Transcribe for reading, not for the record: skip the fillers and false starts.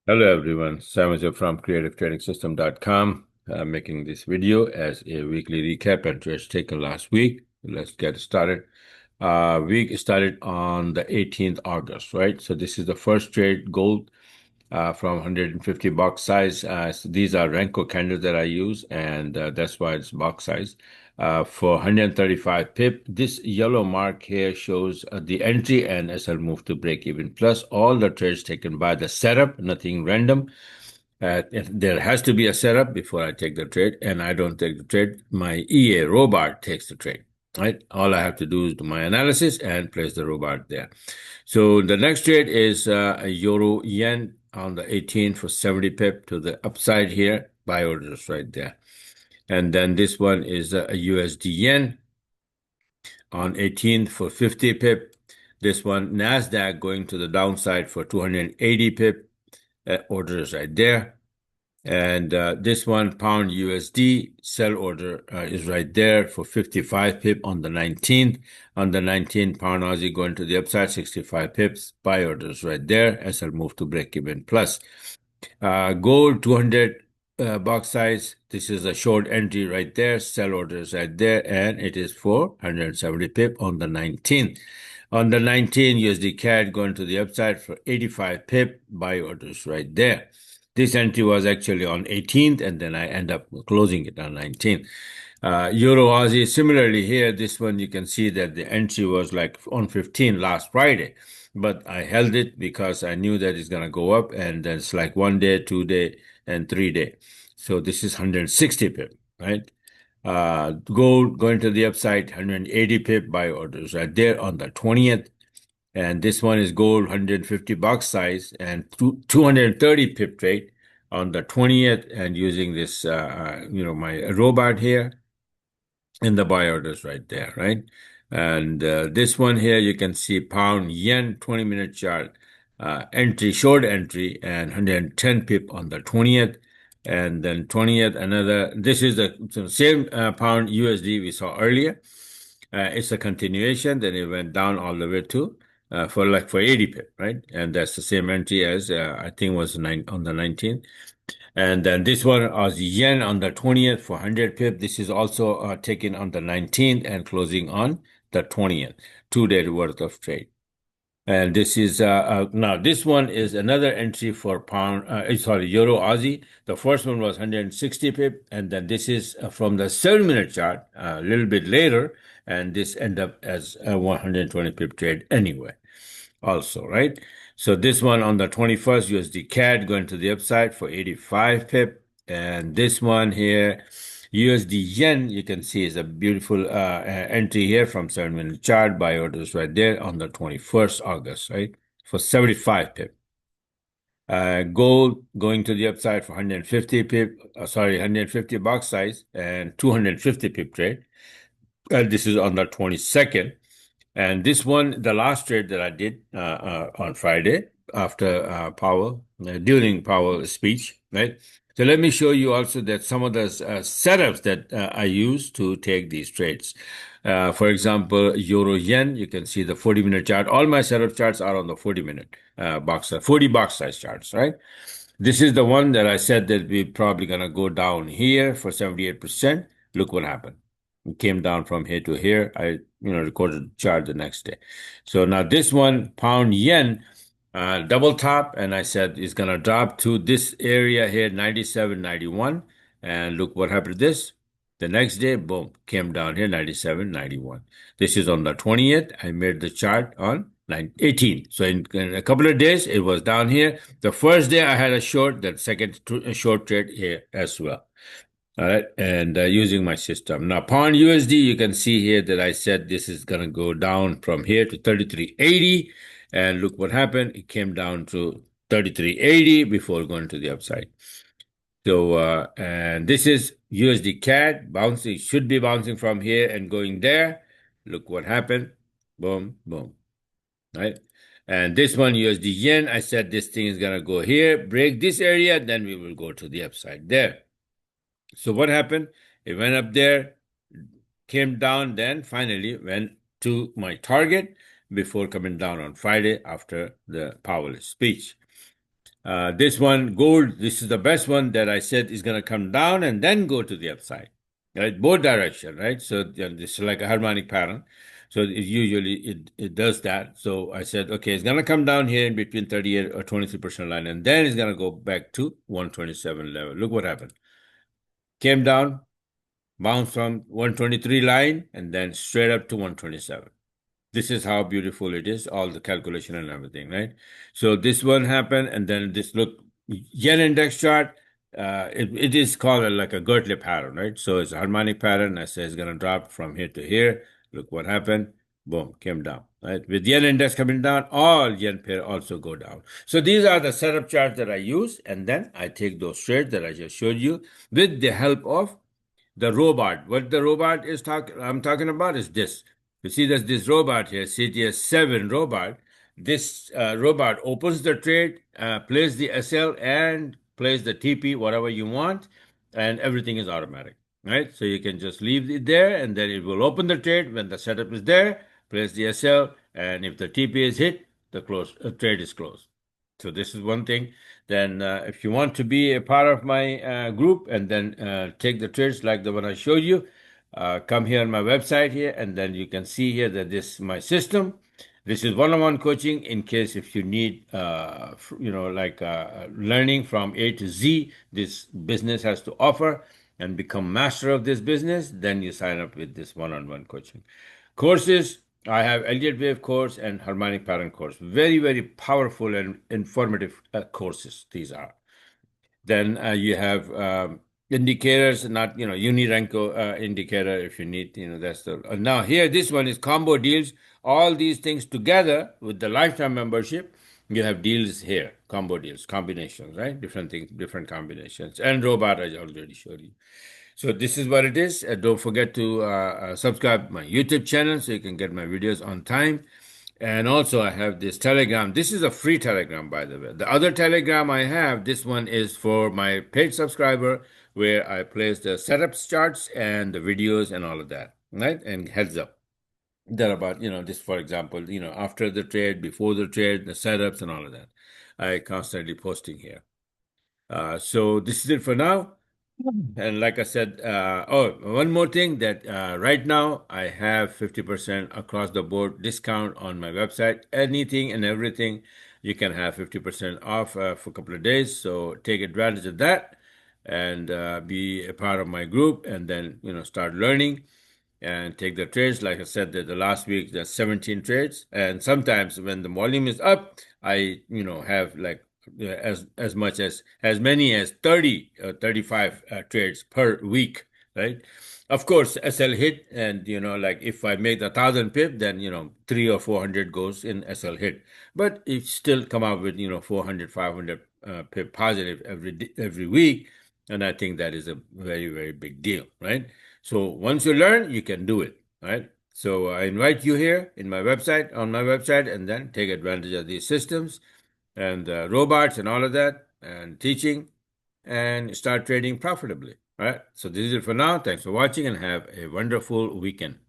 Hello everyone, Sam is here from creativetrading.system.com. I'm making this video as a weekly recap and trades taken last week. Let's get started. Week started on the 18th August, right? So this is the first trade, gold from 150 box size. So these are Renko candles that I use, and that's why it's box size. For 135 pip, this yellow mark here shows the entry and SL move to break even. Plus, all the trades taken by the setup, nothing random. There has to be a setup before I take the trade, and I don't take the trade. My EA robot takes the trade. Right? All I have to do is do my analysis and place the robot there. So the next trade is a Euro Yen on the 18th for 70 pip to the upside here. Buy orders right there. And then this one is a USD Yen on 18th for 50 pip. This one, Nasdaq going to the downside for 280 pip. Orders right there. And this one, pound USD, sell order is right there for 55 pip on the 19th. On the 19th, pound Aussie going to the upside, 65 pips. Buy orders right there. SL move to break even plus. Gold, 200 box size. This is a short entry right there. Sell orders right there. And it is for 170 pip on the 19th. On the 19th, USDCAD going to the upside for 85 pip. Buy orders right there. This entry was actually on 18th, and then I end up closing it on 19th. Euro Aussie, similarly here, this one you can see that the entry was like on 15 last Friday, but I held it because I knew that it's going to go up, and then it's like 1 day, 2 day, and 3 day. So this is 160 pip, right? Gold going to the upside, 180 pip buy orders right there on the 20th. And this one is gold, 150 box size and 230 pip trade on the 20th, and using this, my robot here in the buy orders right there, right? And this one here, you can see pound yen 20-minute chart, entry, short entry, and 110 pip on the 20th. And then 20th, another, this is the same pound USD we saw earlier. It's a continuation. Then it went down all the way to for 80 pip, right? And that's the same entry as I think was on the 19th. And then this one Aussie yen on the 20th for 100 pip. This is also taken on the 19th and closing on the 20th. 2 day worth of trade. And this is now this one is another entry for pound, sorry, Euro Aussie. The first one was 160 pip, and then this is from the 7-minute chart a little bit later, and this end up as a 120 pip trade anyway. Also, right? So this one on the 21st, USD CAD going to the upside for 85 pip, and this one here, USD yen, you can see is a beautiful entry here from 7-minute chart. Buy orders right there on the 21st August, right? For 75 pip. Gold going to the upside for 150 pip, 150 box size and 250 pip trade. This is on the 22nd. And this one, the last trade that I did on Friday after Powell, during Powell's speech, right? So let me show you also that some of the setups that I use to take these trades. For example, Euro Yen, you can see the 40-minute chart. All my setup charts are on the 40-minute 40 box size charts, right? This is the one that I said that we're probably going to go down here for 78%. Look what happened. It came down from here to here. I recorded the chart the next day. So now this one, pound yen, double top, and I said it's gonna drop to this area here, 97.91. And look what happened to this. The next day, boom, came down here, 97.91. This is on the 20th. I made the chart on 18. So in a couple of days, it was down here. The first day I had a short, the second short trade here as well. All right, and using my system. Now, pound USD, you can see here that I said this is going to go down from here to 33.80. And look what happened. It came down to 33.80 before going to the upside. So, and this is USD CAD bouncing, should be bouncing from here and going there. Look what happened. Boom, boom. Right. And this one, USD Yen, I said this thing is going to go here, break this area, then we will go to the upside there. So what happened? It went up there, came down, then finally went to my target before coming down on Friday after the Powell speech. This one, gold, this is the best one that I said is going to come down and then go to the upside, right? Both direction, right? So this is like a harmonic pattern. So it does that. So I said, okay, it's going to come down here in between 38 or 23% line, and then it's going to go back to 127 level. Look what happened. Came down, bounced from 123 line, and then straight up to 127. This is how beautiful it is, all the calculation and everything, right? So this one happened, and then this look, yen index chart, it is called like a Gertley pattern, right? So it's a harmonic pattern. I say it's going to drop from here to here. Look what happened. Boom, came down, right? With yen index coming down, all yen pair also go down. So these are the setup charts that I use, and then I take those trades that I just showed you with the help of the robot. What the robot is I'm talking about is this. You see, there's this robot here, CTS7 robot. This robot opens the trade, plays the SL, and plays the TP, whatever you want, and everything is automatic, right? So you can just leave it there, and then it will open the trade when the setup is there, plays the SL, and if the TP is hit, the trade is closed. So this is one thing. Then, if you want to be a part of my group and then take the trades like the one I showed you, come here on my website here, and then you can see here that this is my system. This is one-on-one coaching in case if you need, like learning from A to Z, this business has to offer and become master of this business, then you sign up with this one-on-one coaching. Courses, I have Elliott Wave course and harmonic pattern course. Very, very powerful and informative courses these are. Then you have indicators, not, Unirenko indicator if you need, that's the. Now here, this one is combo deals. All these things together with the lifetime membership, you have deals here, combo deals, combinations, right? Different things, different combinations. And robot, I already showed you. So this is what it is. Don't forget to subscribe my YouTube channel so you can get my videos on time. And also I have this Telegram. This is a free Telegram, by the way. The other Telegram I have, this one is for my paid subscriber where I place the setups charts and the videos and all of that, right? And heads up. That about, this, for example, after the trade, before the trade, the setups and all of that. I constantly posting here. So this is it for now. And like I said, one more thing that right now I have 50% across the board discount on my website. Anything and everything, you can have 50% off for a couple of days. So take advantage of that and be a part of my group and then, start learning and take the trades. Like I said, the last week there's 17 trades, and sometimes when the volume is up, I have like as much as many as 30 35 trades per week, right? Of course, SL hit, and like if I make 1,000 pip, then 300 or 400 goes in SL hit, but it still come out with 400 500 pip positive every week, and I think that is a very, very big deal, right? So once you learn, you can do it, right? So I invite you here on my website, and then take advantage of these systems and robots and all of that, and teaching, and start trading profitably. All right. So this is it for now. Thanks for watching, and have a wonderful weekend.